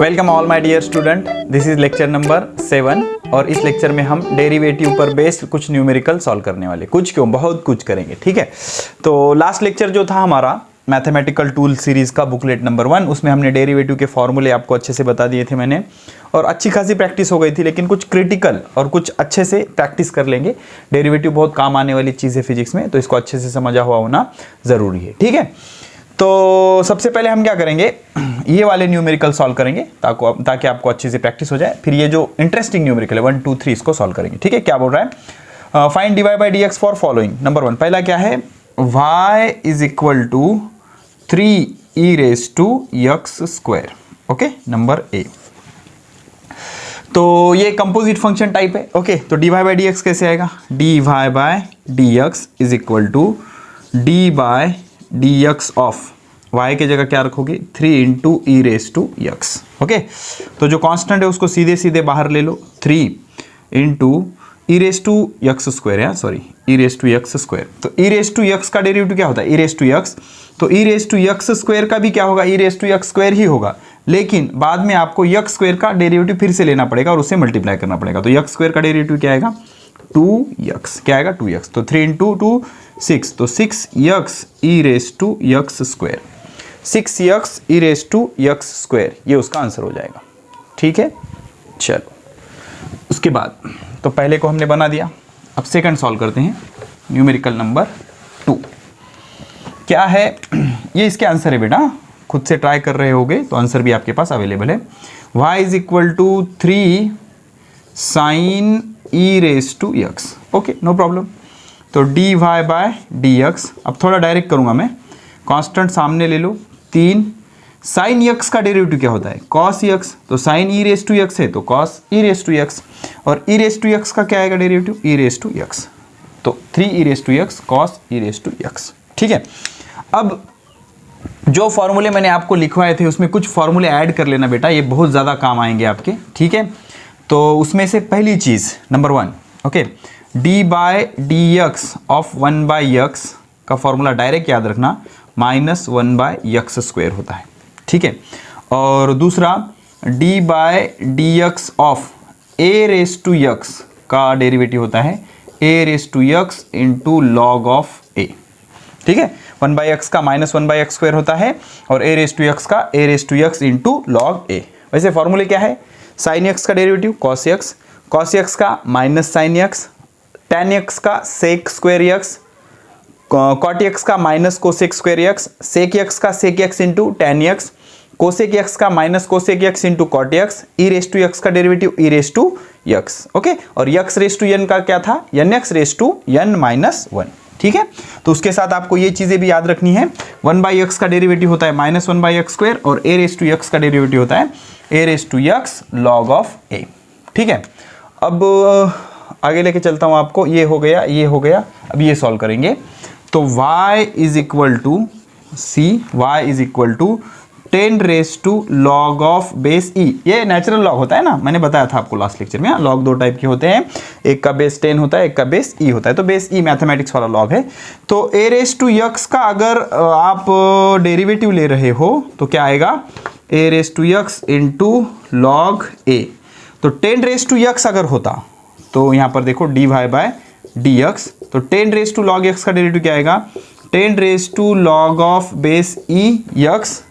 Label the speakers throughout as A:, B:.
A: Welcome all my dear student, this is lecture number 7 और इस lecture में हम डेरिवेटिव पर बेस्ड कुछ न्यूमेरिकल सॉल्व करने वाले। कुछ क्यों, बहुत कुछ करेंगे। ठीक है, तो लास्ट लेक्चर जो था हमारा मैथमेटिकल टूल सीरीज का बुकलेट नंबर 1, उसमें हमने डेरिवेटिव के फॉर्मूले आपको अच्छे से बता दिए थे मैंने, और अच्छी खासी प्रैक्टिस हो गई थी। लेकिन कुछ क्रिटिकल और कुछ अच्छे से प्रैक्टिस कर लेंगे। डेरिवेटिव बहुत काम आने वाली चीज़ है फिजिक्स में, तो इसको अच्छे से समझा हुआ होना ज़रूरी है। ठीक है, तो सबसे पहले हम क्या करेंगे, ये वाले न्यूमेरिकल सॉल्व करेंगे ताकि आपको अच्छे से प्रैक्टिस हो जाए। फिर ये जो इंटरेस्टिंग न्यूमेरिकल है 1, 2, 3 इसको सॉल्व करेंगे। ठीक है, क्या बोल रहा है, find dy by dx for following. Number 1 पहला क्या है, y is equal to 3e raise to x square. Okay, number A. तो ये कंपोजिट फंक्शन टाइप है। ओके, तो dy बाई dx कैसे आएगा, dy by dx is equal to d by dx of y के जगह क्या रखोगे 3 into e raise to x. Okay, तो जो कांस्टेंट है उसको सीधे सीधे बाहर ले लो, 3 into e raise to x square है, sorry e raise to x square. तो ई रेस टू यक्स का डेरिवेटिव क्या होता है, ई रेस टू यक्स। तो e raise to x square का भी क्या होगा, e raise to x square ही होगा, लेकिन बाद में आपको यक्स स्क्वायर का डेरिवेटिव फिर से लेना पड़ेगा और उससे मल्टीप्लाई करना पड़ेगा। तो यक्स स्क्वायर का डेरिवेटिव क्या आएगा, 2x, क्या आएगा 2x। तो 3 इंटू 2 6, तो 6x e raise to x square, 6x e raise to x square, ये उसका आंसर हो जाएगा। ठीक है, चलो उसके बाद तो पहले को हमने बना दिया, अब सेकंड सॉल्व करते हैं। न्यूमेरिकल नंबर 2 क्या है, ये इसके आंसर है बेटा, खुद से ट्राई कर रहे होगे तो आंसर भी आपके पास अवेलेबल है। y is equal to 3 sine e raise to x. Okay, no problem. तो dy बाय dx, अब थोड़ा डायरेक्ट करूंगा मैं, कांस्टेंट सामने ले लो, 3 साइन यक्स का डेरिवेटिव क्या होता है, कॉस यक्स। तो sine e raise to x है तो cos e raise to x, और ई रेस टू यक्स का क्या आएगा derivative, e raise to x. तो 3 e raise to x cos e raise to x. ठीक है, अब जो फॉर्मूले मैंने आपको लिखवाए थे उसमें कुछ फॉर्मूले ऐड कर लेना बेटा, ये बहुत ज़्यादा काम आएंगे आपके। ठीक है, तो उसमें से पहली चीज़ number 1, okay, d by d x of 1 by x का फॉर्मूला डायरेक्ट याद रखना, -1 बाय यक्स स्क्वायर होता है। ठीक है, और दूसरा d by d x of a raise to x का डेरिवेटिव होता है a raise to x into log of a. ठीक है, 1 बाई एक्स का -1 बाई एक्स स्क्वायर होता है और ए रेस टू यक्स का a raise to x into log a. वैसे फॉर्मूले क्या है, साइन एक्स का derivative cos x, cos x का minus sine x, tan x का sec square x, cot x का minus cosec square x, sec x का sec x into tan x, cosec x का minus cosec x into cot x, e raise to x का derivative e raise to x. Okay, और x race to n का क्या था, n x raise to n minus 1। ठीक है, तो उसके साथ आपको ये चीजें भी याद रखनी है, 1 बाई एक्स का डेरिवेटिव होता है -1 बाई एक्स स्क्वायर और ए रेस टू एक्स का डेरिवेटिव होता है a raise to x log of a. ठीक है, अब आगे लेके चलता हूं आपको, ये हो गया, ये हो गया, अब ये सॉल्व करेंगे। तो y is equal to c, y is equal to 10 raise to log of base e. ये नेचुरल लॉग होता है ना, मैंने बताया था आपको लास्ट लेक्चर में। लॉग 2 टाइप के होते हैं, एक का बेस 10 होता है, एक का बेस ई होता है। तो बेस ई मैथमेटिक्स वाला लॉग है। तो ए रेस टू यक्स का अगर आप डेरिवेटिव ले रहे हो तो क्या आएगा, a raise to x into log a. तो 10 रेस टू यक्स अगर होता तो यहाँ पर देखो d y by d x, तो 10 रेस टू लॉग एक्स का डेरिवेटिव क्या आएगा, 10 raise to log of base e x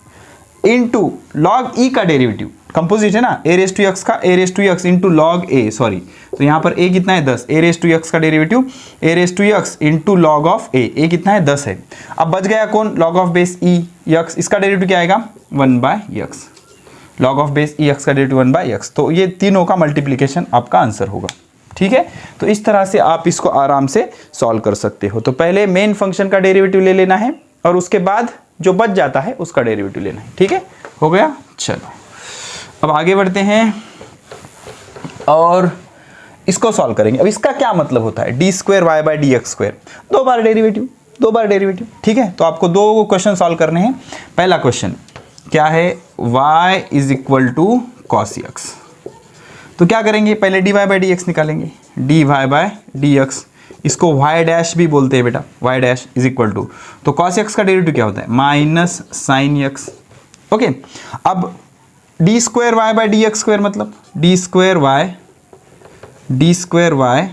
A: into log e का डेरिवेटिव, कंपोजिट है ना, ए रेस टू एक्स का a raise to x into log a, sorry, तो यहाँ पर ए कितना है 10, ए रेस टू एक्स का derivative a raise to x into log of a कितना है 10 है। अब बच गया कौन, log of base e x, इसका डेरिवेटिव क्या आएगा 1 by x, log of base e x का डेरिवेटिव 1 बाय यक्स। तो ये तीनों का मल्टीप्लीकेशन आपका आंसर होगा। ठीक है, तो इस तरह से आप इसको आराम से सॉल्व कर सकते हो। तो पहले मेन फंक्शन का डेरिवेटिव ले लेना है और उसके बाद जो बच जाता है उसका डेरिवेटिव लेना है। ठीक है, हो गया। चलो अब आगे बढ़ते हैं और इसको सॉल्व करेंगे। अब इसका क्या मतलब होता है, d square y by d x square, 2 बार डेरिवेटिव। ठीक है, तो आपको 2 क्वेश्चन सॉल्व करने हैं। पहला क्वेश्चन क्या है, y is equal to cos x. तो क्या करेंगे, पहले d y by d x निकालेंगे, d y by d x, इसको y डैश भी बोलते हैं बेटा, y dash is equal to, तो cos x का डेरिवेटिव क्या होता है, माइनस साइन एक्स। ओके, अब d square y by d x square, मतलब d square y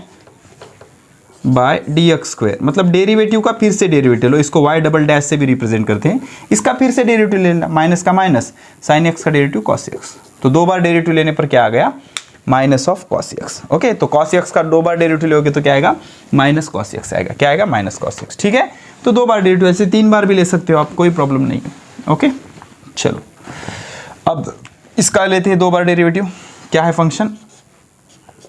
A: by d x square, मतलब डेरिवेटिव का फिर से डेरिवेटिव लो, इसको वाई डबल डैश से भी रिप्रेजेंट करते हैं, इसका फिर से डेरिवेटिव लेना, माइनस का माइनस, साइन एक्स का डेरिवेटिव कॉस एक्स, तो 2 बार डेरिवेटिव लेने पर क्या आ गया, minus of cos x. Okay, तो कॉस एक्स का 2 बार डेरिवेटिव लोगे तो क्या आएगा, माइनस कॉस एक्स आएगा, क्या आएगा, माइनस कॉस एक्स। ठीक है, तो 2 बार डेरिवेटिव, ऐसे 3 बार भी ले सकते हो आप, कोई प्रॉब्लम नहीं है। ओके, चलो अब इसका लेते हैं 2 बार डेरिवेटिव, क्या है function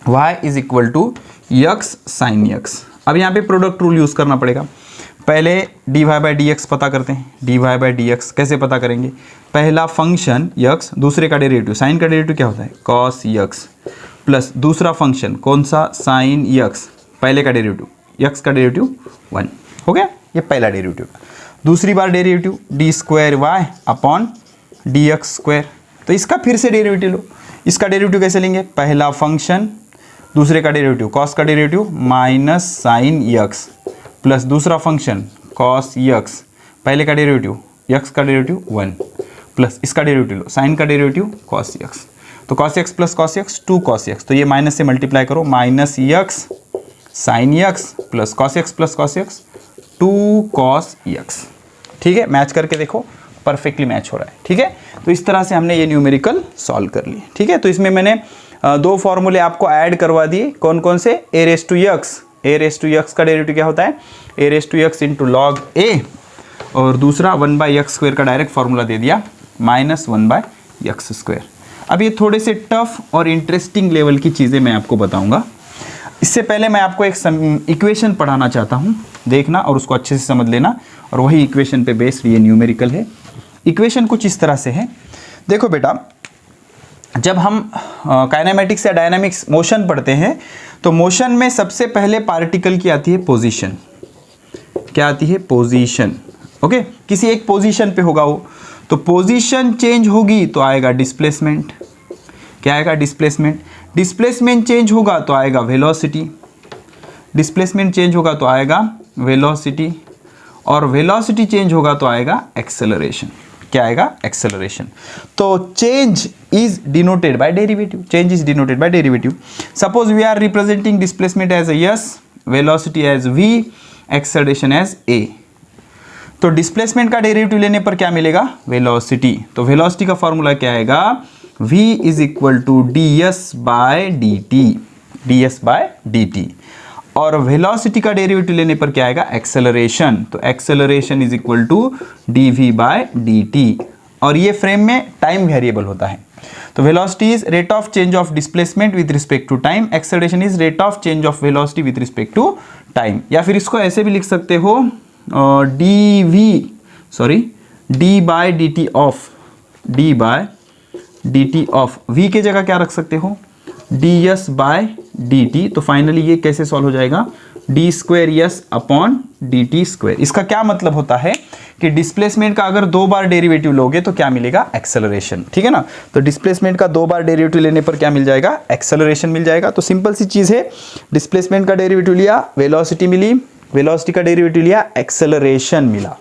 A: y is equal to x sine x. अब यहाँ पे प्रोडक्ट रूल यूज़ करना पड़ेगा, पहले d y by d x पता करते हैं, d y by d x कैसे पता करेंगे, पहला फंक्शन यक्स, दूसरे का डेरिवेटिव, साइन का डेरिवेटिव क्या होता है, कॉस यक्स, प्लस दूसरा फंक्शन कौन सा, साइन यक्स, पहले का डेरिवेटिव, यक्स का डेरिवेटिव 1, हो गया, ये पहला डेरिवेटिव। दूसरी बार derivative d square y upon d x square, तो इसका फिर से डेरिवेटिव लो, इसका डेरिवेटिव कैसे लेंगे, पहला फंक्शन, दूसरे का डेरिवेटिव कॉस का derivative minus sign x, plus दूसरा फंक्शन कॉस यक्स, पहले का डेरिवेटिव यक्स का डेरिवेटिव 1, प्लस इसका डेरिवेटिव लो, साइन का डेरिवेटिव कॉस यक्स, तो cos x plus cos x 2 cos x, तो ये माइनस से मल्टीप्लाई करो, minus x sine x plus cos x 2 cos x. ठीक है, मैच करके देखो, परफेक्टली मैच हो रहा है। ठीक है, तो इस तरह से हमने ये न्यूमेरिकल सॉल्व कर लिए। ठीक है, तो इसमें मैंने 2 फॉर्मूले आपको ऐड करवा दिए, कौन कौन से, ए रेस टू यक्स का डेरिवेटिव क्या होता है, a raise to x into log a, और दूसरा 1 बाई यक्स स्क्वायर का डायरेक्ट फॉर्मूला दे दिया, माइनस 1 बाई यक्स स्क्वायर। अब ये थोड़े से टफ और इंटरेस्टिंग लेवल की चीज़ें मैं आपको बताऊंगा। इससे पहले मैं आपको एक इक्वेशन पढ़ाना चाहता हूँ, देखना और उसको अच्छे से समझ लेना, और वही इक्वेशन पे बेस्ड ये न्यूमेरिकल है। इक्वेशन कुछ इस तरह से है, देखो बेटा, जब हम काइनेमेटिक्स या डायनामिक्स मोशन पढ़ते हैं तो मोशन में सबसे पहले पार्टिकल की आती है पोजीशन, क्या आती है, पोजीशन। ओके, किसी एक पोजीशन पे होगा वो, तो पोजीशन चेंज होगी तो आएगा डिस्प्लेसमेंट, क्या आएगा, डिस्प्लेसमेंट। डिस्प्लेसमेंट चेंज होगा तो आएगा वेलोसिटी, डिस्प्लेसमेंट चेंज होगा तो आएगा वेलोसिटी, और वेलोसिटी चेंज होगा तो आएगा एक्सेलरेशन, क्या आएगा, एक्सेलरेशन। तो change is denoted by derivative, change is denoted by derivative. Suppose we are representing displacement as s, velocity as v, acceleration as a. तो डिस्प्लेसमेंट का डेरिवेटिव लेने पर क्या मिलेगा, वेलोसिटी। तो वेलोसिटी का फॉर्मूला क्या आएगा, v is equal to d s by d t, और वेलोसिटी का डेरिवेटिव लेने पर क्या आएगा, एक्सेलरेशन। तो acceleration is equal to d v by d t, और ये फ्रेम में टाइम वेरिएबल होता है। तो velocity is rate of change of displacement with respect to time, acceleration is rate of change of velocity with respect to time. या फिर इसको ऐसे भी लिख सकते हो, D by d t of, v के जगह क्या रख सकते हो, d s by d t. तो फाइनली ये कैसे सॉल्व हो जाएगा, d square s upon d t square. इसका क्या मतलब होता है कि डिस्प्लेसमेंट का अगर 2 बार डेरिवेटिव लोगे तो क्या मिलेगा, एक्सेलरेशन। ठीक है ना, तो डिस्प्लेसमेंट का 2 बार डेरिवेटिव लेने पर क्या मिल जाएगा, एक्सेलरेशन मिल जाएगा। तो सिंपल सी चीज़ है, डिस्प्लेसमेंट का डेरिवेटिव लिया, वेलोसिटी मिली, वेलोसिटी का डेरिवेटिव लिया, एक्सेलरेशन मिला।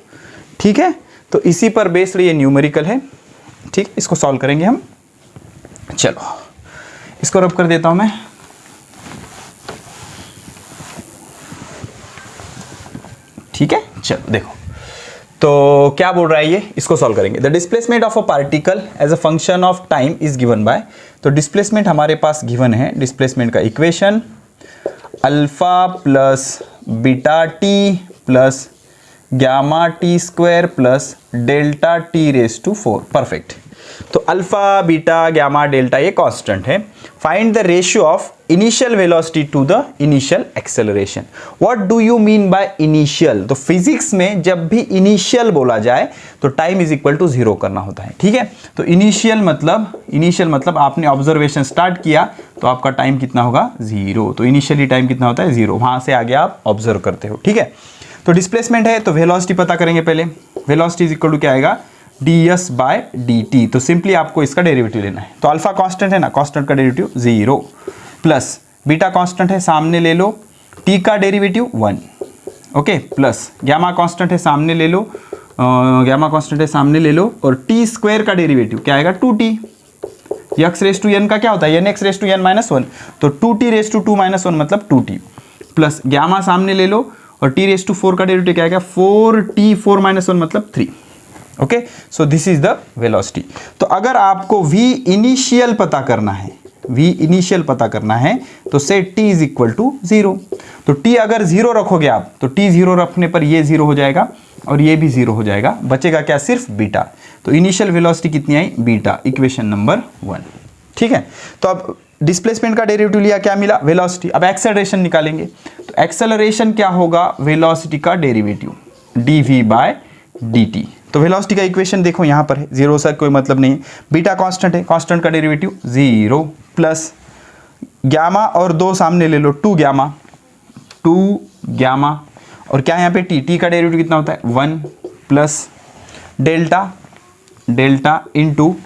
A: ठीक है, तो इसी पर बेस्ड ये न्यूमेरिकल है। ठीक, इसको सॉल्व करेंगे हम। चलो इसको रब कर देता हूं मैं। ठीक है, चलो देखो तो क्या बोल रहा है ये, इसको सॉल्व करेंगे। The displacement of a particle as a function of time is given by, तो डिस्प्लेसमेंट हमारे पास गिवन है, डिस्प्लेसमेंट का equation alpha plus beta t plus gamma t square plus delta t raise to 4। Perfect. तो alpha beta gamma delta ये constant है। Find the ratio of initial velocity to the initial acceleration. What do you mean by initial? तो physics में जब भी initial बोला जाए तो टाइम इज इक्वल टू 0 करना होता है। ठीक है, तो इनिशियल मतलब आपने ऑब्जर्वेशन स्टार्ट किया तो आपका टाइम कितना होगा, 0। तो इनिशियली टाइम कितना होता है, 0। वहां से आगे आप ऑब्जर्व करते हो। ठीक है, तो डिस्प्लेसमेंट है तो वेलोसिटी पता करेंगे पहले। वेलोसिटी इज इक्वल टू क्या आएगा, d s by d t. तो सिंपली आपको इसका डेरिवेटिव लेना है। तो अल्फा कांस्टेंट है ना, कांस्टेंट का डेरिवेटिव 0 प्लस बीटा कांस्टेंट है, सामने ले लो, टी का derivative 1। Okay, plus gamma constant है, सामने ले लो, और टी स्क्वायर का डेरिवेटिव क्या आएगा, 2t। X race to n का क्या होता है, n x raise to n minus one, तो 2t raise to 2 minus one मतलब 2t प्लस ग्यामा सामने ले लो और t रेस टू 4 का डेरिवेटिव क्या आएगा 4t 4 माइनस वन मतलब 3। Okay, so this is the velocity. तो अगर आपको v इनिशियल पता करना है, v इनिशियल पता करना है तो set t is equal to 0। तो t अगर 0 रखोगे आप तो t 0 रखने पर ये 0 हो जाएगा और ये भी 0 हो जाएगा, बचेगा क्या सिर्फ बीटा। तो इनिशियल वेलोसिटी कितनी आई बीटा, इक्वेशन नंबर 1। ठीक है, तो अब डिस्प्लेसमेंट का डेरिवेटिव लिया, क्या मिला वेलोसिटी। अब एक्सेलरेशन निकालेंगे, तो एक्सेलरेशन क्या होगा वेलोसिटी का डेरिवेटिव dv बाय dt। तो वेलोसिटी का इक्वेशन देखो यहां पर है, 0 से कोई मतलब नहीं है, बीटा कांस्टेंट है, कांस्टेंट का डेरिवेटिव 0 प्लस ग्यामा और 2 सामने ले लो 2 ग्यामा और क्या यहाँ पे t का डेरिवेटिव कितना होता है 1 प्लस डेल्टा इनटू,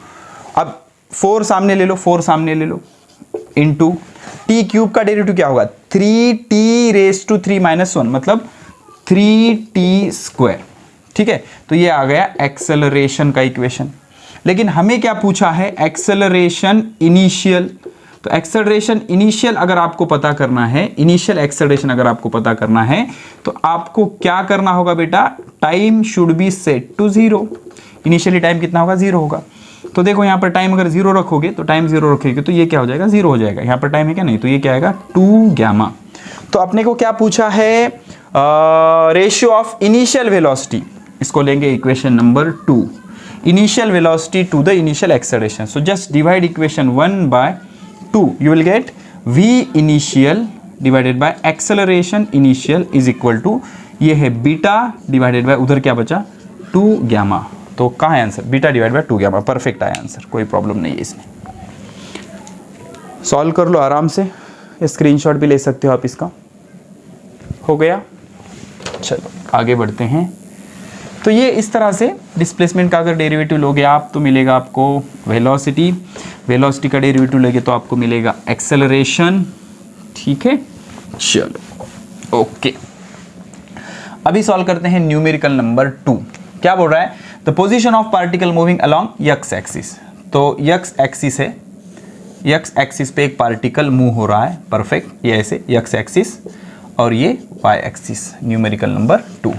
A: अब 4 सामने ले लो, 4 सामने ले लो इनटू टी क्यूब का डेरिवेटिव क्या होगा 3t रेस टू 3 माइनस 1 मतलब 3t स्क्वायर। ठीक है, तो ये आ गया एक्सेलरेशन का इक्वेशन। लेकिन हमें क्या पूछा है एक्सेलरेशन इनिशियल। तो एक्सेलरेशन इनिशियल अगर आपको पता करना है, इनिशियल एक्सेलरेशन अगर आपको पता करना है तो आपको क्या करना होगा बेटा, time should be set to 0। Initially time कितना होगा 0 होगा। तो देखो यहाँ पर टाइम अगर 0 रखोगे तो टाइम 0 रखोगे तो ये क्या हो जाएगा 0 हो जाएगा। यहाँ पर टाइम है क्या, नहीं, तो ये क्या आएगा 2 ग्यामा। तो अपने को क्या पूछा है रेशियो ऑफ इनिशियल वेलोसिटी, इसको लेंगे equation number 2, initial velocity to the initial acceleration. So just divide equation 1 by 2, you will get v initial divided by acceleration initial is equal to, ये है बीटा डिवाइडेड बाय उधर क्या बचा 2 gamma. तो कहाँ है answer, beta divide by 2 gamma, perfect आया answer, कोई प्रॉब्लम नहीं है इसमें। सॉल्व कर लो आराम से, स्क्रीनशॉट भी ले सकते हो आप इसका। हो गया, चलो आगे बढ़ते हैं। तो ये इस तरह से डिस्प्लेसमेंट का अगर डेरिवेटिव लोगे आप तो मिलेगा आपको वेलोसिटी, वेलोसिटी का डेरिवेटिव लेंगे तो आपको मिलेगा एक्सेलरेशन। ठीक है, चलो ओके। अभी सॉल्व करते हैं न्यूमेरिकल नंबर 2। क्या बोल रहा है, the position of particle moving along x axis. तो यक्स एक्सिस है, यक्स एक्सिस पे एक पार्टिकल मूव हो रहा है, परफेक्ट, ये ऐसे यक्स एक्सिस और ये y axis, numerical number 2।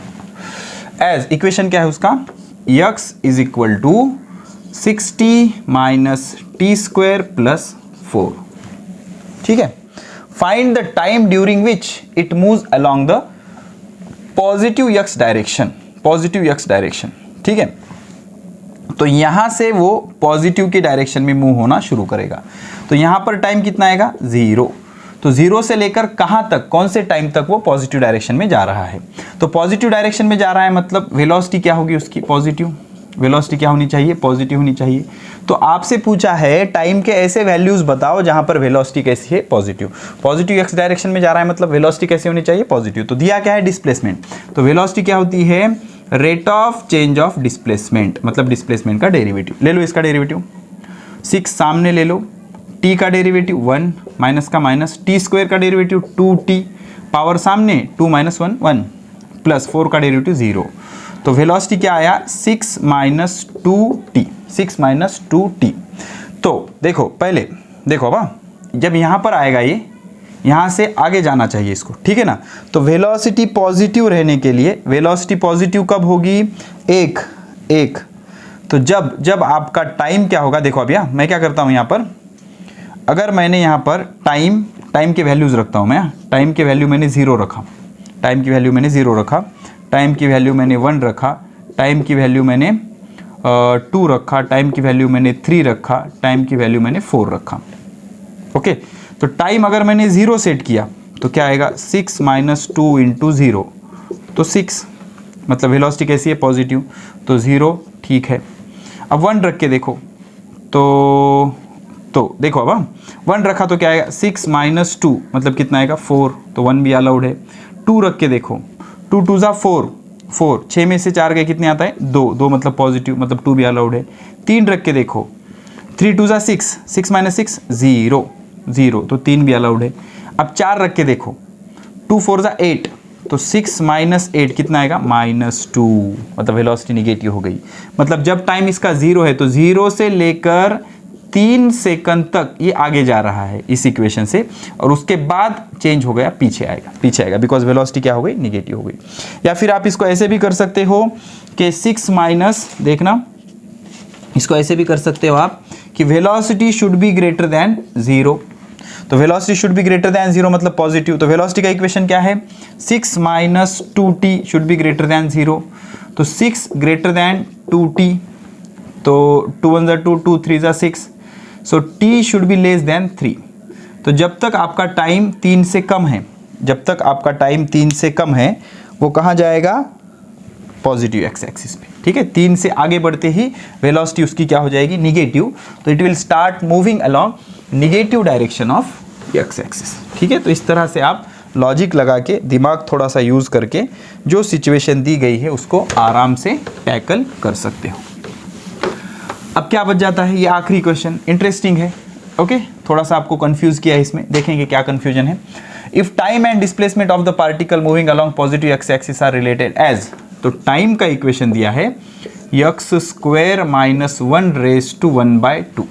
A: As equation क्या है उसका, x is equal to 60 minus t square plus 4। ठीक है, find the time during which it moves along the positive x direction, positive x direction. ठीक है, तो यहां से वो पॉजिटिव की डायरेक्शन में मूव होना शुरू करेगा। तो यहां पर टाइम कितना आएगा 0। तो 0 से लेकर कहां तक, कौन से टाइम तक वो पॉजिटिव डायरेक्शन में जा रहा है। तो पॉजिटिव डायरेक्शन में जा रहा है मतलब वेलोसिटी क्या होगी उसकी, पॉजिटिव। वेलोसिटी क्या होनी चाहिए, पॉजिटिव होनी चाहिए। तो आपसे पूछा है टाइम के ऐसे वैल्यूज बताओ जहां पर वेलोसिटी कैसी है, पॉजिटिव। पॉजिटिव एक्स डायरेक्शन में जा रहा है मतलब वेलोसिटी कैसी होनी चाहिए, पॉजिटिव। तो दिया क्या है डिस्प्लेसमेंट, तो वेलोसिटी क्या होती है rate of change of displacement, मतलब डिस्प्लेसमेंट का डेरिवेटिव। ले लो इसका डेरिवेटिव, 6 सामने ले लो, t का डेरिवेटिव 1 माइनस का माइनस, टी स्क्वायर का डेरिवेटिव 2t, पावर सामने 2 माइनस 1 1 प्लस 4 का डेरिवेटिव 0। तो वेलोसिटी क्या आया 6 माइनस 2t, 6 माइनस 2t। तो देखो पहले देखो अब जब यहाँ पर आएगा ये यहाँ से आगे जाना चाहिए इसको, ठीक है ना। तो वेलोसिटी पॉजिटिव रहने के लिए, वेलोसिटी पॉजिटिव कब होगी, एक तो जब आपका टाइम क्या होगा, देखो अब यहाँ मैं क्या करता हूँ, यहाँ पर अगर मैंने यहाँ पर टाइम के वैल्यूज़ रखता हूँ मैं, टाइम के वैल्यू मैंने 0 रखा, टाइम की वैल्यू मैंने 0 रखा, टाइम की वैल्यू मैंने 1 रखा, टाइम की वैल्यू मैंने 2 रखा, टाइम की वैल्यू मैंने 3 रखा, टाइम की वैल्यू मैंने 4 रखा। ओके, तो टाइम अगर मैंने 0 सेट किया तो क्या आएगा 6 माइनस 2 इंटू 0, तो 6, मतलब वेलोसिटी कैसी है, पॉजिटिव, तो 0, ठीक है। अब 1 रख के देखो तो देखो अब 1 रखा तो क्या आएगा 6 माइनस 2 मतलब कितना आएगा 4, तो 1 भी अलाउड है। 2 रख के देखो, 2 2 जा 4, 6 में से 4 गए कितने आता है 2 मतलब पॉजिटिव, मतलब 2 भी अलाउड है। 3 रख के देखो, 3 2 जा 6, 6 माइनस 6 0, तो 3 भी अलाउड है। अब 4 रख के देखो, 2 4 जा 8, तो 6 माइनस 8 कितना आएगा -2, मतलब वेलोसिटी निगेटिव हो गई। मतलब जब टाइम इसका 0 है तो 0 से लेकर 3 सेकंड तक ये आगे जा रहा है इस इक्वेशन से, और उसके बाद चेंज हो गया, पीछे आएगा बिकॉज वेलोसिटी क्या हो गई, निगेटिव हो गई। या फिर आप इसको ऐसे भी कर सकते हो कि 6 माइनस, देखना इसको ऐसे भी कर सकते हो आप कि velocity should be greater than 0। तो velocity should be greater than 0 मतलब पॉजिटिव। तो वेलोसिटी का इक्वेशन क्या है, 6 minus 2t should be greater than 0। तो 6 ग्रेटर देन 2t, तो 2 1 जा 2, 2 3 जा 6, सो t should be less than 3। तो जब तक आपका टाइम 3 से कम है, जब तक आपका टाइम 3 से कम है, वो कहाँ जाएगा, पॉजिटिव एक्स एक्सिस पे, ठीक है। 3 से आगे बढ़ते ही वेलोसिटी उसकी क्या हो जाएगी, निगेटिव। तो it will start moving along negative direction of x axis, ठीक है। तो इस तरह से आप लॉजिक लगा के, दिमाग थोड़ा सा यूज करके जो सिचुएशन दी गई है उसको आराम से टैकल कर सकते हो। अब क्या बच जाता है, ये आखिरी क्वेश्चन इंटरेस्टिंग है, ओके। थोड़ा सा आपको कंफ्यूज किया है इसमें, देखेंगे क्या कंफ्यूजन है। If time and displacement of the particle moving along positive x axis are related as, तो टाइम का इक्वेशन दिया है x square minus 1 raise to 1/2,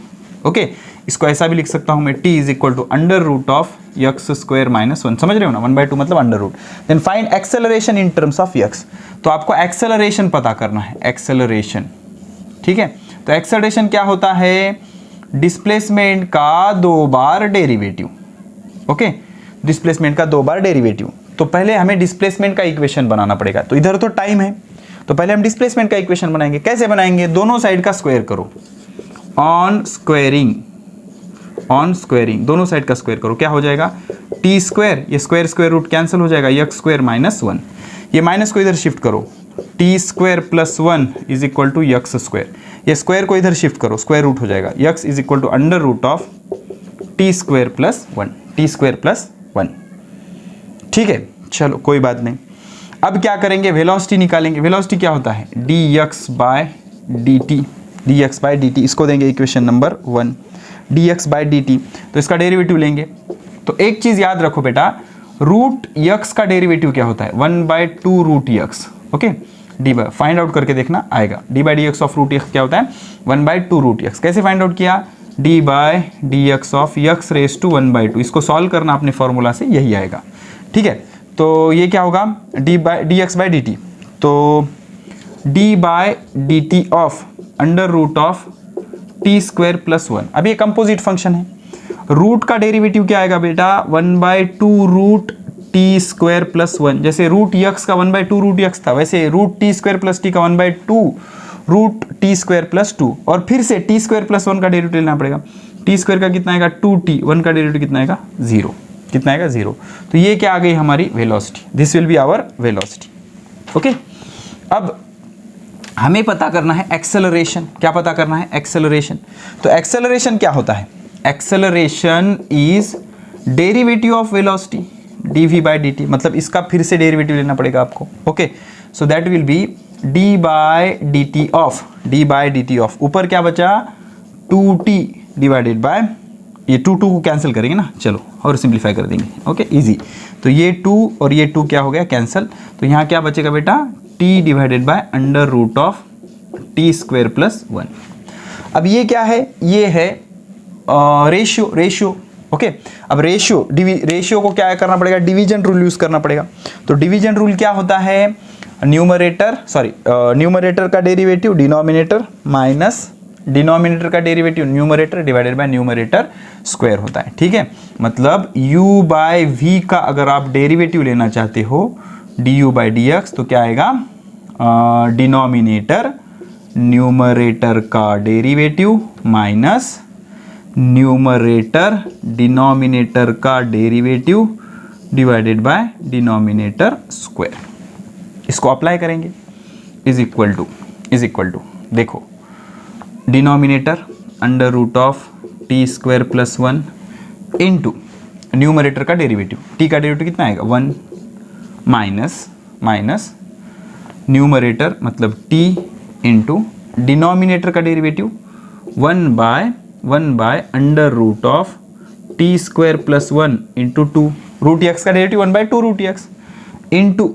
A: okay. इसको ऐसा भी लिख सकता हूं मैं, t is equal to under root of x square minus 1, समझ रहे हो ना, 1/2 मतलब under root. Then find acceleration in terms of x, तो आपको एक्सेलरेशन पता करना है, एक्सेलरेशन, ठीक है। तो एक्सेलरेशन क्या होता है, डिस्प्लेसमेंट का 2 बार डेरिवेटिव, ओके, डिस्प्लेसमेंट का 2 बार डेरिवेटिव। तो पहले हमें डिस्प्लेसमेंट का इक्वेशन बनाना पड़ेगा। तो इधर तो टाइम है, तो पहले हम डिस्प्लेसमेंट का इक्वेशन बनाएंगे। कैसे बनाएंगे, दोनों साइड का स्क्वायर करो, ऑन स्क्वायरिंग दोनों साइड का स्क्वायर करो, क्या हो जाएगा, टी स्क्वायर, ये स्क्वायर स्क्वायर रूट कैंसिल हो जाएगा, एक्स स्क्वायर माइनस 1, ये माइनस को इधर शिफ्ट करो, t square plus 1 is equal to x square, ये स्क्वायर को इधर शिफ्ट करो, स्क्वायर रूट हो जाएगा, x is equal to under root of t square plus 1, ठीक है। चलो कोई बात नहीं। अब क्या करेंगे, वेलोसिटी निकालेंगे। वेलोसिटी क्या होता है, dx बाय dt, इसको देंगे equation number 1, dx by dt। तो इसका डेरिवेटिव लेंगे। तो एक चीज याद रखो बेटा, रूट x का डेरिवेटिव क्या होता है, 1/2 root x, okay. D by find out करके देखना आएगा, d by d x of root x क्या होता है, 1/2 रूट x। कैसे फाइंड आउट किया, d by d x of x raise to 1/2, इसको सॉल्व करना अपने फॉर्मूला से, यही आएगा, ठीक है। तो ये क्या होगा, d x by d t, तो d by d t of under root of t square plus 1। अब ये कंपोजिट फंक्शन है, रूट का डेरिवेटिव क्या आएगा बेटा, 1/2 रूट टी स्क्वायर प्लस 1। जैसे रूट यक्स का 1/2 रूट यक्स था, वैसे root t square plus t का 1/2 रूट टी स्क्वायर प्लस 2, और फिर से टी स्क्वायर प्लस 1 का डेरिवेटिव लेना पड़ेगा। टी स्क्वायर का कितना आएगा, 2t, 1 का डेरिवेटिव कितना आएगा, 0, कितना आएगा, 0। तो ये क्या आ गई हमारी velocity, this will be our velocity, okay. अब हमें पता करना है एक्सेलरेशन, क्या पता करना है, एक्सेलरेशन। तो एक्सेलरेशन क्या होता है, acceleration is derivative of velocity dv by dt, मतलब इसका फिर से डेरिवेटिव लेना पड़ेगा आपको, okay. So that will B d by d t of ऊपर क्या बचा, 2t डिवाइडेड बाय, ये 2 को कैंसिल करेंगे ना, चलो और सिंप्लीफाई कर देंगे, ओके, इजी। तो ये 2 और ये 2 क्या हो गया, कैंसिल। तो यहाँ क्या बचेगा बेटा, t divided by under root of t square plus 1। अब ये क्या है, ये है रेशियो, ओके। अब रेशियो को क्या करना पड़ेगा, डिवीजन रूल यूज करना पड़ेगा। तो डिवीजन रूल क्या होता है, न्यूमरेटर का डेरिवेटिव डिनोमिनेटर माइनस डिनोमिनेटर का derivative numerator divided by numerator square होता है, ठीक है। मतलब u बाय v का अगर आप डेरिवेटिव लेना चाहते हो, du बाई डी एक्स, तो क्या आएगा, डिनोमिनेटर न्यूमरेटर का डेरिवेटिव माइनस न्यूमरेटर डिनोमिनेटर का derivative divided by denominator square. इसको अप्लाई करेंगे, इज इक्वल टू देखो, denominator under root of t square plus 1 into numerator का डेरिवेटिव, टी का डेरिवेटिव कितना आएगा, 1 माइनस न्यूमरेटर मतलब टी इंटू डिनोमिनेटर का derivative 1 by under root of t square plus 1 into 2, root x का derivative 1/2 root x into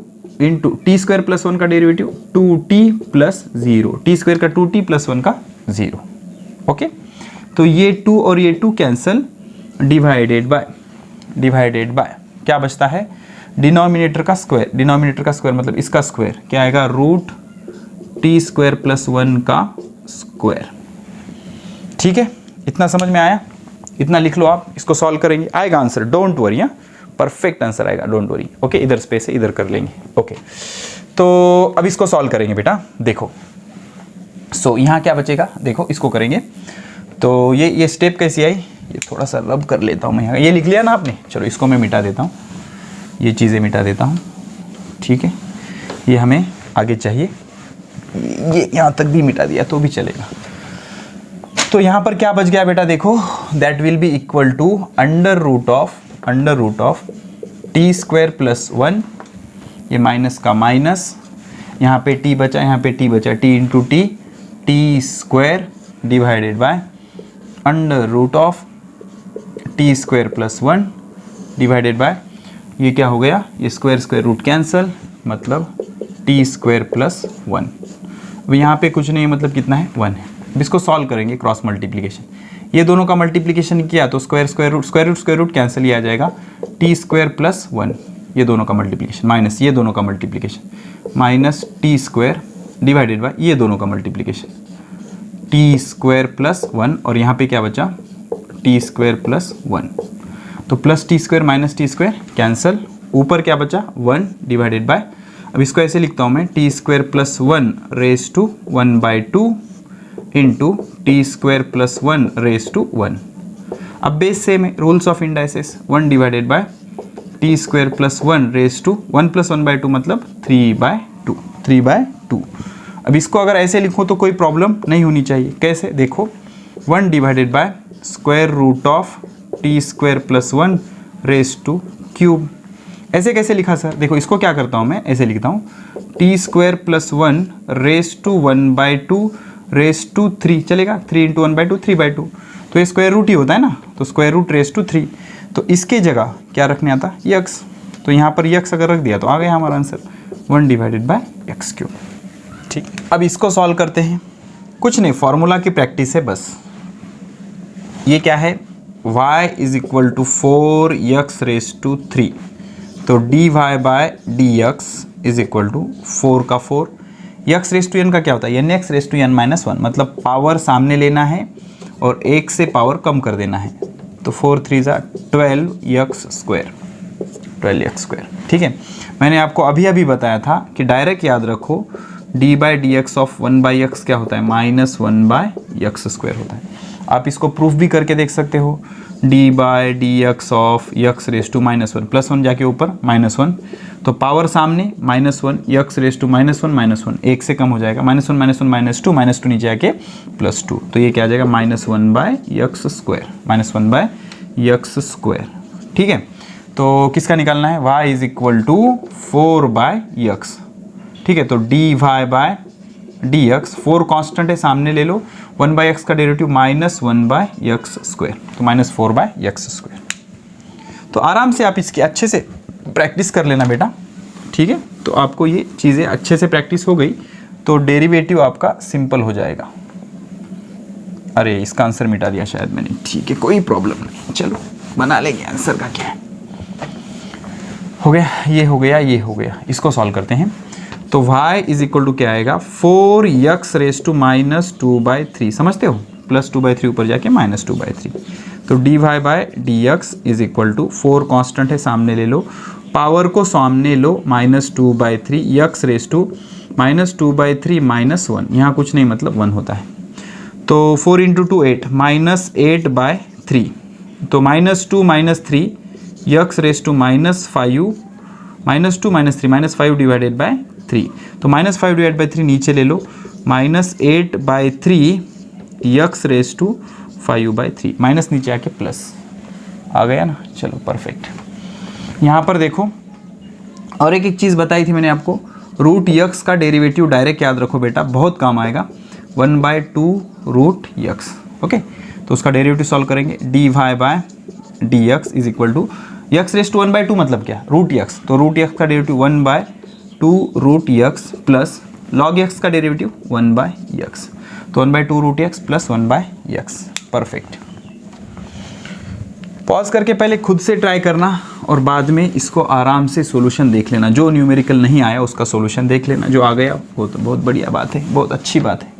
A: t square plus 1 का derivative 2t plus 0, T square का 2t plus 1 का 0, okay. तो ये 2 और ये 2 कैंसिल, डिवाइडेड बाय क्या बचता है, डिनोमिनेटर का स्क्वायर, डिनोमिनेटर का स्क्वायर मतलब इसका स्क्वायर क्या आएगा, रूट टी स्क्वायर प्लस 1 का स्क्वायर। ठीक है, इतना समझ में आया, इतना लिख लो आप, इसको सॉल्व करेंगे आएगा answer, don't worry, perfect answer आएगा, डोंट वरी। ओके, इधर स्पेस है, इधर कर लेंगे। ओके, तो अब इसको सॉल्व करेंगे बेटा, देखो सो यहाँ क्या बचेगा, देखो इसको करेंगे तो ये स्टेप कैसी आई, ये थोड़ा सा रब कर लेता हूँ मैं यहाँ, ये लिख लिया ना आपने, चलो इसको मैं मिटा देता हूँ, ये चीज़ें मिटा देता हूँ। ठीक है, ये हमें आगे चाहिए, ये यहाँ तक भी मिटा दिया तो भी चलेगा। तो यहाँ पर क्या बच गया बेटा, देखो that will be equal to under root of t square plus 1, ये माइनस का माइनस, यहाँ पे टी बचा, यहाँ पे टी बचा, t into t square divided by under root of t square plus 1 divided by, ये क्या हो गया, ये स्क्वायर रूट कैंसल, मतलब टी स्क्वायर प्लस 1। अब यहाँ पे कुछ नहीं है, मतलब कितना है, 1 है। अब इसको सॉल्व करेंगे क्रॉस मल्टीप्लिकेशन, ये दोनों का मल्टीप्लिकेशन किया तो स्क्वायर रूट कैंसिल, ही आ जाएगा टी स्क्वायर प्लस 1, ये दोनों का मल्टीप्लिकेशन माइनस ये दोनों का multiplication minus t square divided by ये दोनों का मल्टीप्लिकेशन टी स्क्वायर प्लस 1, और यहाँ पे क्या बचा, टी स्क्वायर प्लस 1, तो plus T square minus t square cancel, ऊपर क्या बचा 1 डिवाइडेड बाय, अब इसको ऐसे लिखता हूँ मैं, t square plus 1 raise to 1/2 into t square plus 1 raise to 1। अब बेस सेम है, rules of indices, 1 divided by t square plus 1 raise to 1 plus 1/2 मतलब 3/2। अब इसको अगर ऐसे लिखूँ तो कोई प्रॉब्लम नहीं होनी चाहिए, कैसे देखो, 1 divided by square root of t square plus 1 raise to cube. ऐसे कैसे लिखा सर, देखो इसको क्या करता हूँ मैं, ऐसे लिखता हूँ t square plus 1 raise to 1/2 raise to 3, चलेगा, 3 इंटू 1/2 3/2, तो ये स्क्वायर रूट ही होता है ना, तो स्क्वायर रूट रेज टू 3, तो इसके जगह क्या रखने आता, यक्स, तो यहाँ पर यक्स अगर रख दिया तो आ गया हमारा answer 1 divided bye x cube. ठीक, अब इसको सॉल्व करते हैं, कुछ नहीं, फॉर्मूला की प्रैक्टिस है बस। ये क्या है, y is equal to 4x raise to 3, तो dy by dx is equal to 4 का 4, x रेज टू n का क्या होता है, nx raise to n minus 1, मतलब पावर सामने लेना है और 1 से पावर कम कर देना है, तो 4 3 12x स्क्वायर। ठीक है, मैंने आपको अभी बताया था कि डायरेक्ट याद रखो D by d x of 1/x क्या होता है, -1/x स्क्वायर होता है। आप इसको प्रूफ भी करके देख सकते हो, d by d x of x raise to -1, +1 जाके ऊपर -1, तो पावर सामने -1, x रेज टू -1, 1 से कम हो जाएगा, -1 -2 नीचे आके +2, तो ये क्या आ जाएगा, -1/x स्क्वायर। ठीक है, तो किसका निकालना है, y is equal to 4/x। ठीक है, तो dy बाय dx, 4 कांस्टेंट है सामने ले लो, 1/x का डेरिवेटिव -1/x स्क्वायर, तो -4/x स्क्वायर। तो आराम से आप इसकी अच्छे से प्रैक्टिस कर लेना बेटा। ठीक है, तो आपको ये चीज़ें अच्छे से प्रैक्टिस हो गई तो डेरिवेटिव आपका सिंपल हो जाएगा। अरे इसका आंसर मिटा दिया शायद मैंने, ठीक है कोई प्रॉब्लम नहीं, चलो बना लेंगे, आंसर का क्या है, हो गया, ये हो गया, ये हो गया। इसको सॉल्व करते हैं, तो y इज इक्वल टू क्या आएगा, 4x रेज टू -2/3, समझते हो, +2/3 ऊपर जाके -2/3, तो dy by dx is equal to 4 constant है सामने ले लो, पावर को सामने लो, -2/3, x रेज टू -2/3 -1, यहाँ कुछ नहीं मतलब 1 होता है, तो 4 इंटू 2 8, -8/3, तो -2 -3 x raise to -5, -2 -3 -5 divided by 3, तो -5 डिवाइड बाई 3 नीचे ले लो, -8/3 x रेज टू 5/3, माइनस नीचे आके प्लस आ गया ना, चलो परफेक्ट। यहाँ पर देखो और एक चीज़ बताई थी मैंने आपको, रूट x का डेरिवेटिव डायरेक्ट याद रखो बेटा, बहुत काम आएगा, 1/2 रूट x। ओके, तो उसका डेरिवेटिव सॉल्व करेंगे, dy by dx is equal to x raise to 1/2 मतलब क्या, रूट x, तो रूट x का derivative 1/2 root x plus log x का डेरिवेटिव 1/x, तो 1/2 root x plus 1/x। Perfect. Pause करके पहले खुद से ट्राई करना और बाद में इसको आराम से सॉल्यूशन देख लेना। जो न्यूमेरिकल नहीं आया उसका सॉल्यूशन देख लेना, जो आ गया वो तो बहुत बढ़िया बात है, बहुत अच्छी बात है।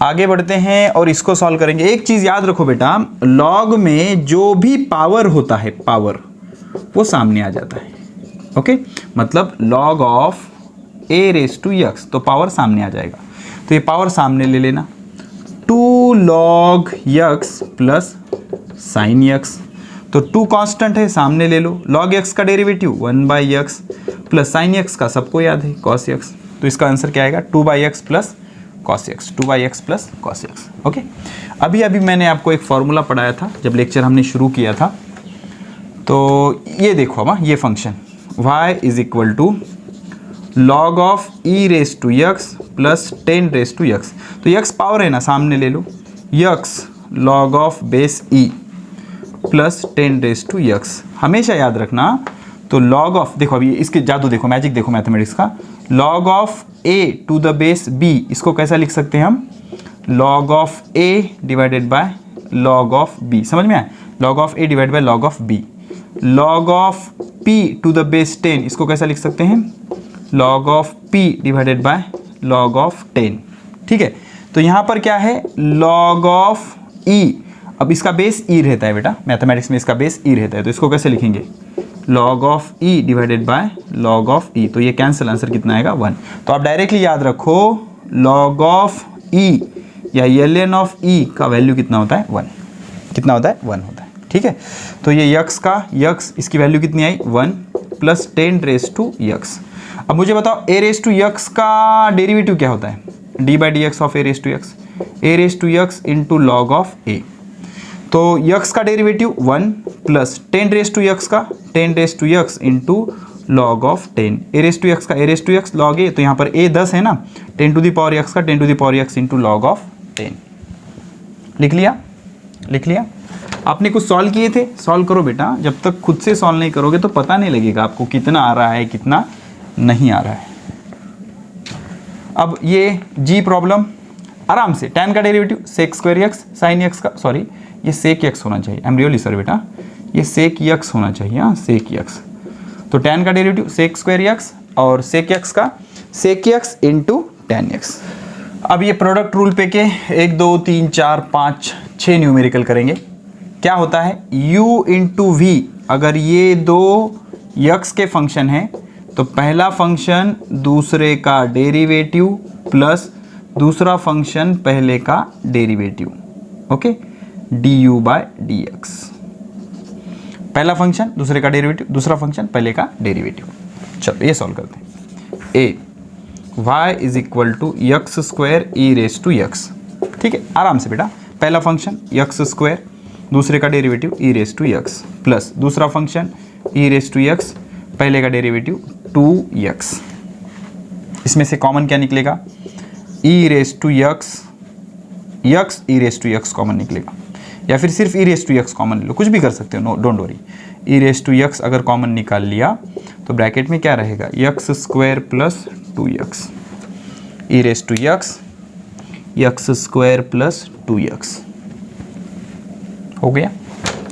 A: आगे बढ़ते हैं और इसको सॉल्व करेंगे। एक चीज़ याद रखो बेटा, लॉग में जो भी पावर होता है, पावर वो सामने आ जाता है। ओके, मतलब log of a raise to x, तो पावर सामने आ जाएगा, तो ये पावर सामने ले लेना। 2 log x plus sign x, तो 2 कांस्टेंट है, सामने ले लो। log x का derivative 1/x plus sign x का सबको याद है cos x, तो इसका आंसर क्या आएगा 2/x plus cos x, 2/x plus cos x। Okay, अभी मैंने आपको एक फॉर्मूला पढ़ाया था जब लेक्चर हमने शुरू किया था, तो ये देखो अब ये function y is equal to log of e raise to x plus 10 raise to x, तो x पावर है ना, सामने ले लो, x log of base e plus 10 raise to x। हमेशा याद रखना, तो लॉग ऑफ, देखो अभी इसके जादू देखो, मैजिक देखो मैथमेटिक्स का, log of a to the base b, इसको कैसा लिख सकते हैं हम, log of a divided by log of b। समझ में आया, log of a divided by log of b। Log of p to the base 10, इसको कैसा लिख सकते हैं, log of p divided by log of 10। ठीक है, तो यहाँ पर क्या है, लॉग ऑफ e, अब इसका बेस e रहता है बेटा, मैथमेटिक्स में इसका बेस e रहता है, तो इसको कैसे लिखेंगे, log of e divided by log of e, तो ये कैंसिल, आंसर कितना आएगा 1। तो आप डायरेक्टली याद रखो, लॉग ऑफ e या ln ऑफ e का वैल्यू कितना होता है 1, कितना होता है 1 होता है। ठीक है, तो ये x का x, इसकी वैल्यू कितनी आई 1 प्लस 10 रेस टू x। अब मुझे बताओ a रेस टू x का डेरिवेटिव क्या होता है, d by d x of a raise to x, a raise to x into log of a, तो x का derivative 1 plus 10 raise to x का 10 raise to x into log of 10, a raise to x का a raise to x log a, तो यहाँ पर a 10 है ना, 10 to the power x का 10 to the power x into log of 10। लिख लिया, लिख लिया। आपने कुछ सॉल्व किए थे, सॉल्व करो बेटा, जब तक खुद से सॉल्व नहीं करोगे तो पता नहीं लगेगा आपको कितना आ रहा है कितना नहीं आ रहा है। अब ये जी प्रॉब्लम आराम से, tan का derivative sec square x sin x का, सॉरी ये sec x होना चाहिए, आई एम रियली सॉरी बेटा, ये sec x होना चाहिए, हाँ sec x, तो tan का डेरिवेटिव sec स्क्वायर x और sec x का sec x into tan x। अब ये प्रोडक्ट रूल पे के 1 2 3 4 5 6 न्यूमेरिकल करेंगे। क्या होता है, u इंटू वी, अगर ये दो x के फंक्शन हैं तो पहला फंक्शन दूसरे का डेरिवेटिव प्लस दूसरा फंक्शन पहले का derivative. Okay, du by d x, पहला फंक्शन दूसरे का डेरिवेटिव, दूसरा फंक्शन पहले का डेरिवेटिव। चलो ये सॉल्व करते हैं। a y is equal to x square e raise to x. ठीक है, आराम से बेटा, पहला फंक्शन एक्स स्क्वायर, दूसरे का derivative e raise to x plus दूसरा function e raise to x, पहले का डेरिवेटिव 2x। इसमें से कॉमन क्या निकलेगा, e raise to x, x e raise to x common निकलेगा, या फिर सिर्फ e raise to x common ले लो, कुछ भी कर सकते हो, no don't worry. E raise to x अगर कॉमन निकाल लिया तो ब्रैकेट में क्या रहेगा, x square plus 2x, e raise to x, x square plus 2x हो गया।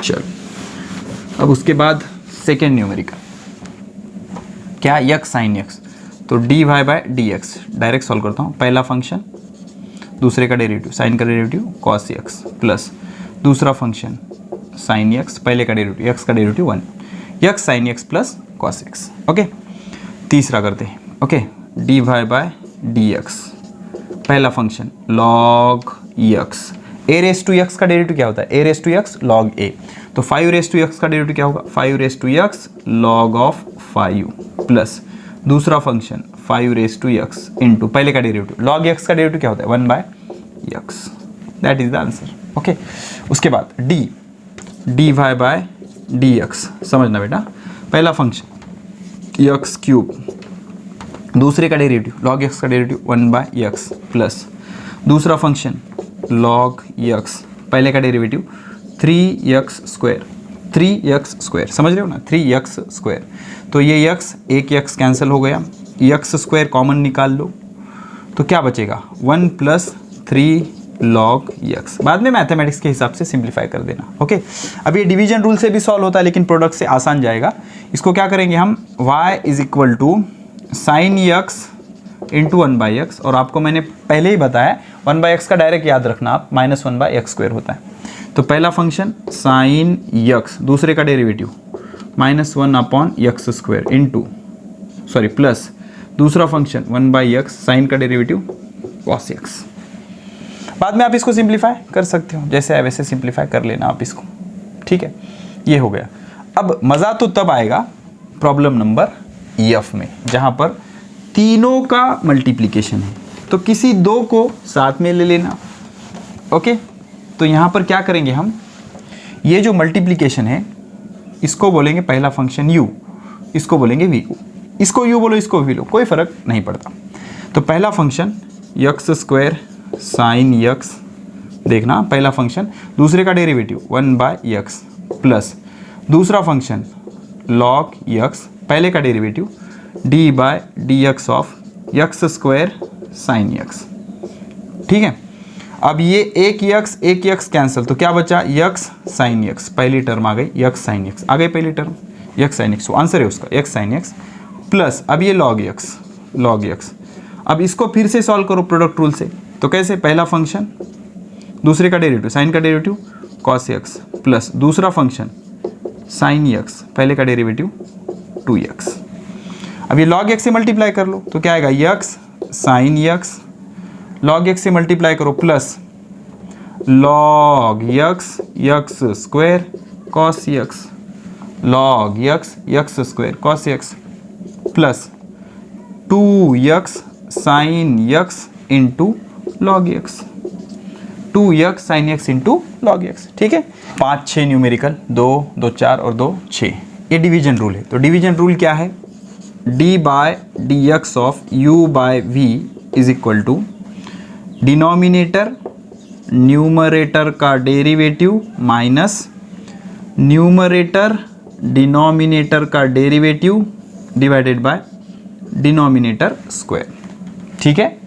A: चलो अब उसके बाद सेकेंड न्यूमेरिकल, क्या x साइन x, तो dy by d x, direct solve करता हूँ। पहला फंक्शन दूसरे का डेरिवेटिव, साइन का डेरिवेटिव cos x प्लस दूसरा फंक्शन साइन x, पहले का डेरिवेटिव x का derivative 1, x sine x plus cos x। Okay, तीसरा करते हैं। Okay, dy by d x, पहला function log x, a raise to x का डेरिवेटिव क्या होता है, a raise to x log a, तो 5 रेस टू x का डेरिवेटिव क्या होगा, 5 raise to x log of 5 plus दूसरा function 5 raise to x into पहले का डेरिवेटिव, log x का डेरिवेटिव क्या होता है 1/x, that is the answer. Okay, उसके बाद dy बाय डी एक्स, समझना बेटा, पहला फंक्शन x क्यूब, दूसरे का डेरिवेटिव log x का डेरिवेटिव 1/x प्लस दूसरा फंक्शन log x, पहले का derivative 3x square, 3x square, समझ रहे हो ना, 3x स्क्वायर, तो ये x, एक x कैंसिल हो गया, x स्क्वायर कॉमन निकाल लो, तो क्या बचेगा 1 प्लस 3 log x। बाद में मैथमेटिक्स के हिसाब से सिंप्लीफाई कर देना। ओके, अब ये डिवीजन रूल से भी सॉल्व होता है लेकिन प्रोडक्ट से आसान जाएगा। इसको क्या करेंगे हम, y is equal to sine x into 1/x, और आपको मैंने पहले ही बताया 1/x का डायरेक्ट याद रखना आप, -1/x² होता है। तो पहला फंक्शन साइन x, दूसरे का डेरिवेटिव -1/x² इंटू प्लस दूसरा फंक्शन 1/x, साइन का डेरिवेटिव cos x। बाद में आप इसको सिंप्लीफाई कर सकते हो, जैसे है वैसे सिंप्लीफाई कर लेना आप इसको, ठीक है। ये हो गया। अब मज़ा तो तब आएगा प्रॉब्लम नंबर F में, जहाँ पर तीनों का मल्टीप्लिकेशन है, तो किसी दो को साथ में ले लेना। ओके, तो यहाँ पर क्या करेंगे हम, ये जो मल्टीप्लिकेशन है इसको बोलेंगे पहला फंक्शन u, इसको बोलेंगे v। इसको u बोलो, इसको v लो, कोई फ़र्क नहीं पड़ता। तो पहला फंक्शन x² साइन x, देखना पहला फंक्शन, दूसरे का डेरिवेटिव 1/x प्लस दूसरा फंक्शन log x, पहले का derivative d/dx of x² sign x। ठीक है, अब ये एक x कैंसिल, तो क्या बचा, x साइन x, पहली टर्म आ गई, x साइन x आ गई, पहली term x sine x, answer है उसका x साइन x प्लस अब ये log x। अब इसको फिर से सॉल्व करो प्रोडक्ट रूल से, तो कैसे, पहला फंक्शन दूसरे का डेरिवेटिव साइन का डेरिवेटिव cos x प्लस दूसरा फंक्शन साइन x, पहले का डेरिवेटिव 2x। अब ये log x से मल्टीप्लाई कर लो, तो क्या आएगा, x sine x, log x से मल्टीप्लाई करो plus log x² cos x, log x² cos x plus 2x sine x into log x, 2x sine x into log x। ठीक है, 5-6 numerical, 2, 2, 4 और 2, 6, ये डिवीजन रूल है। तो division rule क्या है, d/dx of u/v is equal to denominator numerator का derivative minus numerator denominator का derivative divided by denominator square. ठीक है,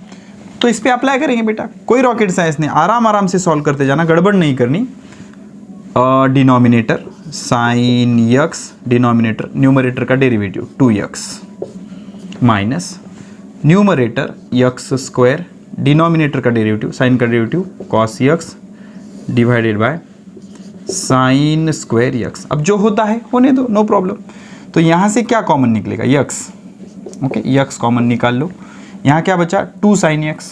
A: तो इस पे अप्लाई करेंगे बेटा, कोई रॉकेट साइंस नहीं, आराम से सॉल्व करते जाना, गड़बड़ नहीं करनी। Denominator sine x, denominator numerator का derivative 2x minus numerator x², denominator का डेरिवेटिव साइन का derivative cos x divided by sine square x। अब जो होता है होने दो, नो प्रॉब्लम। तो यहाँ से क्या कॉमन निकलेगा, x। ओके, x कॉमन निकाल लो, यहाँ क्या बचा, 2 sine x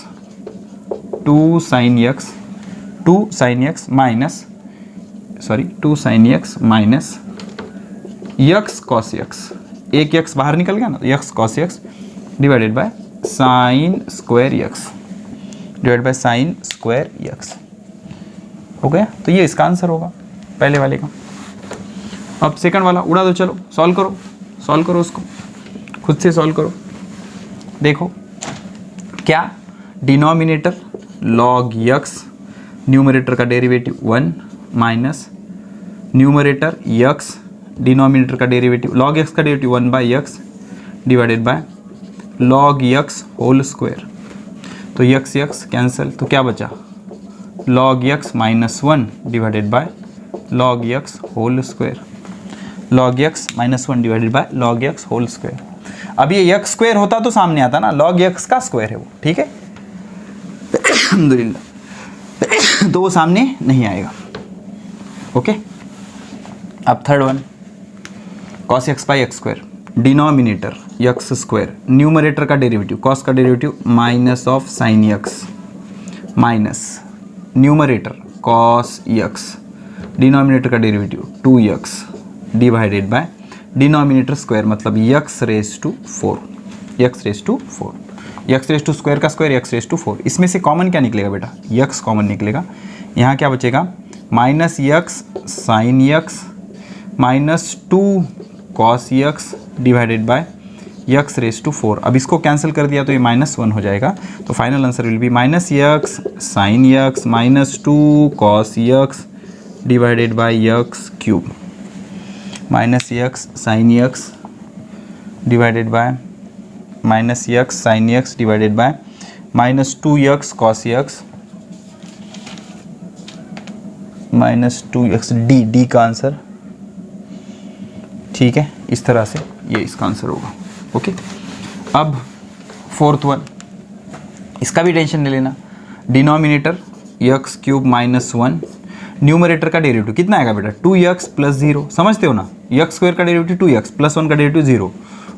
A: minus x cos x, एक x बाहर निकल गया ना, तो x cos x divided by sine square x हो गया। तो ये इसका आंसर होगा पहले वाले का। अब सेकंड वाला उड़ा दो, चलो सॉल्व करो उसको, खुद से सॉल्व करो। देखो क्या, डिनोमिनेटर log x, न्यूमरेटर का derivative 1 minus numerator x, denominator का डेरिवेटिव log x का derivative 1/x divided by log x whole square. तो x कैंसिल, तो क्या बचा, log x -1 divided by log x whole square, log x -1 divided by log x whole square. अब ये x square होता तो सामने आता ना, log x का स्क्वायर है वो, ठीक है, अल्हम्दुलिल्लाह, तो वो सामने नहीं आएगा। ओके, अब third one, cos x by x², denominator x², numerator का डेरिवेटिव cos का derivative minus of sine x minus numerator cos x, denominator का derivative 2x divided by denominator square, मतलब x raise to 4, x raise to square का square x raise to 4। इसमें से common क्या निकलेगा बेटा, x कॉमन निकलेगा। यहाँ क्या बचेगा, minus x sine x minus 2 cos x divided by x raise to 4। अब इसको कैंसिल कर दिया तो ये -1 हो जाएगा। तो final answer will be -x sine x minus 2 cos x divided by x³ -x sine x divided by -x sine x divided by -2x cos x minus 2x d का आंसर, ठीक है। इस तरह से ये इसका आंसर होगा। Okay, अब फोर्थ वन, इसका भी टेंशन नहीं लेना। Denominator x cube minus 1, numerator का डेरिवेटिव कितना आएगा बेटा 2x प्लस 0, समझते हो ना, x स्क्वायर का डेरिवेटिव 2x प्लस 1 का derivative 0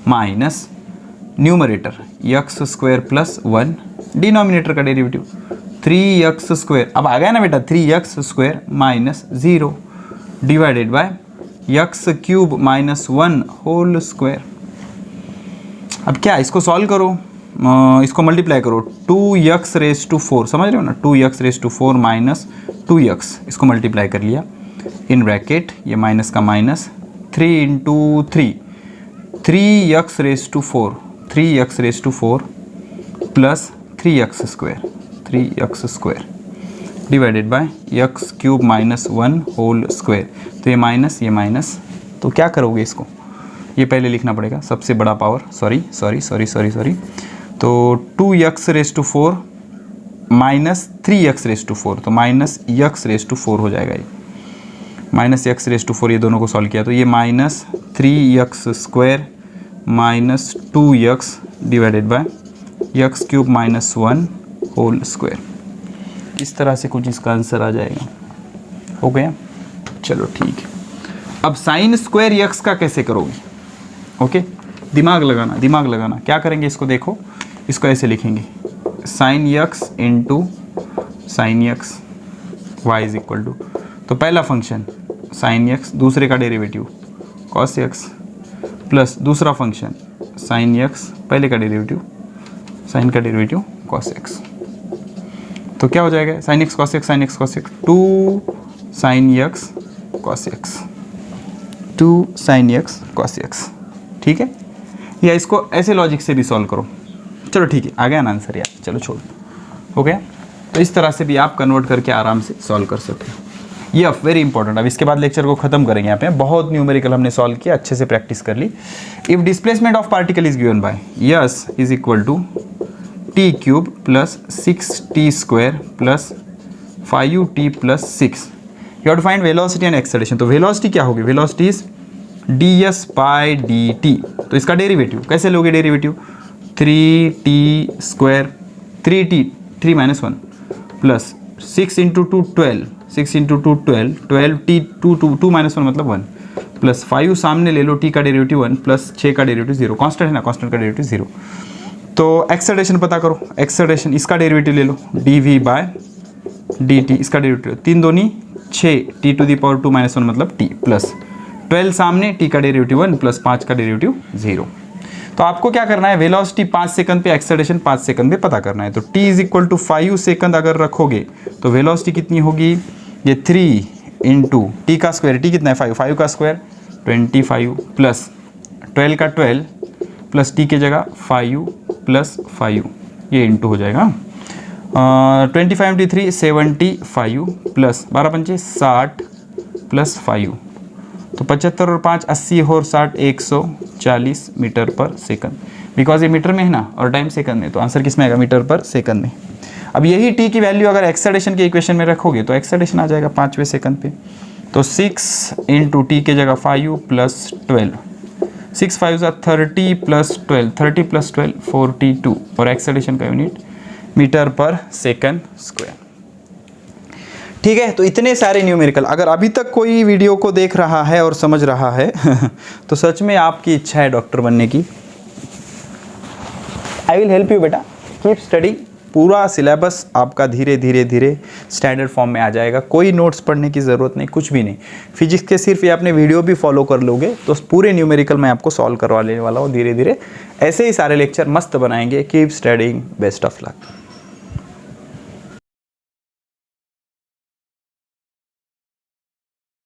A: minus numerator x square plus 1, डिनोमिनेटर का डेरिवेटिव 3x स्क्वायर, अब आ गया ना बेटा 3x square minus 0 divided by x cube minus 1 whole square. अब क्या, इसको सॉल्व करो, इसको मल्टीप्लाई करो, 2x रेज टू 4, समझ रहे हो ना, 2x raise to 4 minus 2x, इसको मल्टीप्लाई कर लिया इन ब्रैकेट, ये माइनस का minus, 3 into 3, 3x raise to 4, 3x raise to 4 plus 3x square divided by x cube minus 1 whole square. तो ये माइनस, तो क्या करोगे इसको, ये पहले लिखना पड़ेगा, सबसे बड़ा पावर, सॉरी, तो 2x raise to 4 minus 3x raise to 4, तो माइनस x रेज टू 4 हो जाएगा ये, माइनस x रेज टू 4, ये दोनों को सॉल्व किया तो ये minus 3x square minus 2x divided by x cube minus 1 whole square. इस तरह से कुछ इसका आंसर आ जाएगा। हो गया, चलो ठीक है। अब साइन स्क्वायर x का कैसे करोगे, ओके, दिमाग लगाना, क्या करेंगे इसको, देखो इसको ऐसे लिखेंगे, sine x into sine x y is equal to, तो पहला फंक्शन साइन x, दूसरे का डेरिवेटिव cos x प्लस दूसरा फंक्शन साइन x, पहले का डेरिवेटिव साइन का डेरिवेटिव cos x, तो क्या हो जाएगा sine x cos x, 2 sine x cos x, 2 sine x cos x, ठीक है। या इसको ऐसे लॉजिक से भी सॉल्व करो, चलो ठीक है, आ गया ना आंसर यार, चलो छोड़, हो गया। तो इस तरह से भी आप कन्वर्ट करके आराम से सॉल्व कर सकते हो। ये वेरी इंपॉर्टेंट, अब इसके बाद लेक्चर को खत्म करेंगे। यहाँ पे बहुत न्यूमेरिकल हमने सॉल्व किया, अच्छे से प्रैक्टिस कर ली। If displacement of particle is given by s is equal to t cube plus 6t square plus 5t plus 6, you have to find velocity and acceleration. तो वेलोसिटी क्या होगी, velocity is ds by dt, तो इसका derivative कैसे लोगे, derivative 3t square, 3 minus 1 plus 6 into 2 12, 6 into 2 12, 12t 2 minus 1 मतलब 1 plus 5 सामने ले लो, t का डेरिवेटिव 1 प्लस 6 का डेरिवेटिव 0, कांस्टेंट है ना, कांस्टेंट का डेरिवेटिव 0। तो एक्सेलरेशन पता करो, एक्सेलरेशन इसका डेरिवेटिव ले लो dv बाय dt, इसका डेरिवेटिव 3 दूनी 6, t to the power 2 minus 1 मतलब t प्लस 12 सामने, t का डेरिवेटिव 1 प्लस 5 का डेरिवेटिव 0। तो आपको क्या करना है, वेलोसिटी 5 सेकंड पे, एक्सेलरेशन 5 सेकंड पे पता करना है। तो t is equal to 5 second अगर रखोगे तो वेलोसिटी कितनी होगी, ये 3 इंटू टी का स्क्वायर, टी कितना है 5, 5 का स्क्वायर 25 प्लस 12 का 12 प्लस टी की जगह 5 प्लस 5, ये इंटू हो जाएगा 25 इंटू 3 75 प्लस 12 पंचे 60 प्लस 5, तो 75 और 5 80 और 60 140 मीटर पर सेकंड, बिकॉज ये मीटर में है ना और टाइम सेकंड में, तो आंसर किस में आएगा, मीटर पर सेकंड में। अब यही टी की वैल्यू अगर एक्सेलरेशन के इक्वेशन में रखोगे तो एक्सेलरेशन आ जाएगा 5वें सेकंड पे, तो 6 इंटू टी की जगह 5 प्लस 12, 6 5 30 प्लस 12, 30 प्लस 12 42, और एक्सेलरेशन का यूनिट मीटर पर सेकंड स्क्वायर। ठीक है, तो इतने सारे न्यूमेरिकल, अगर अभी तक कोई वीडियो को देख रहा है और समझ रहा है तो सच में आपकी इच्छा है डॉक्टर बनने की। आई विल हेल्प यू बेटा, कीप स्टडी, पूरा सिलेबस आपका धीरे धीरे धीरे स्टैंडर्ड फॉर्म में आ जाएगा, कोई नोट्स पढ़ने की ज़रूरत नहीं, कुछ भी नहीं। फिजिक्स के सिर्फ ये अपने वीडियो भी फॉलो कर लोगे तो पूरे न्यूमेरिकल मैं आपको सॉल्व करवा लेने वाला हूँ धीरे धीरे। ऐसे ही सारे लेक्चर मस्त बनाएंगे। Keep studying, best of luck.